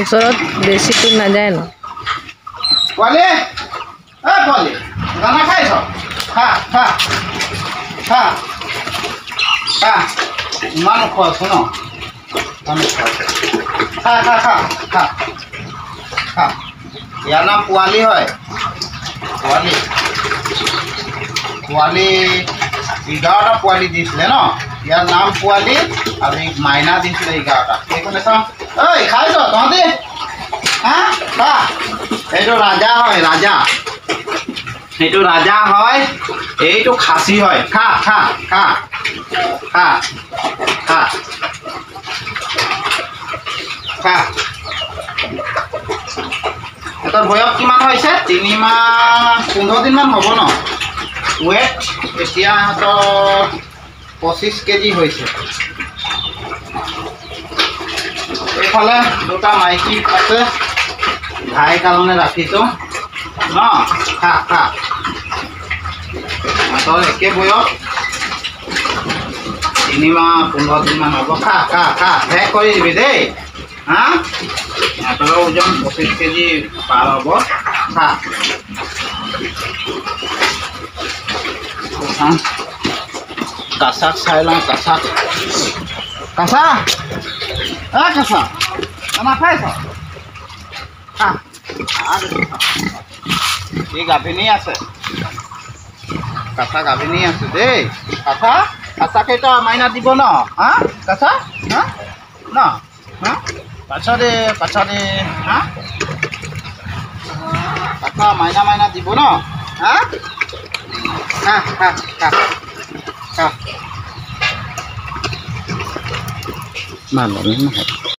ওচৰত বেছিটো নাযায় ন পোৱালি পোৱালি দানা খাইছ খা খা খা খা ইমান খোৱাছো ন খা খা খা খা খা ইয়াৰ নাম পোৱালি হয় পোৱালি পোৱালি 11টা পোৱালি দিছিলে ন ইয়াৰ নাম পোৱালি আৰু এই মাইনা দিছিলে 11টা এইফালে চাওঁ ঐ খাইছ তহঁতি হা খা এইটো ৰাজা হয় ৰাজা এইটো ৰাজা হয় এইটো খাচী হয় খা খা খা খা খা খা এটাৰ বয়স কিমান হৈছে 3 মাহ 15 দিনমান হ'ব ন ৱেট এতিয়া সিহঁতৰ 25 কেজি হৈছে এইফালে দুটা মাইকী আছে ঘাই কাৰণে ৰাখিছোঁ ন খা খা সিহঁতৰ একে বয়স 3 মাহ 15 দিনমান হ'ব খা খা খা শেষ কৰি দিবি দেই হা সিহঁতৰ ওজন 25 কেজি পাৰ হ'ব খা কাছাক চাই লওঁ কাছাক কাছা কাছা দানা খাইছ খা এই গাভিনী আছে কাছা গাভিনী আছে দেই কাছা কাছা কেইটা মাইনা দিব ন হা কাছা হা ন হা কাছা দে হা কাছা মাইনা মাইনা দিব ন হা খা খা খা খা মানুহ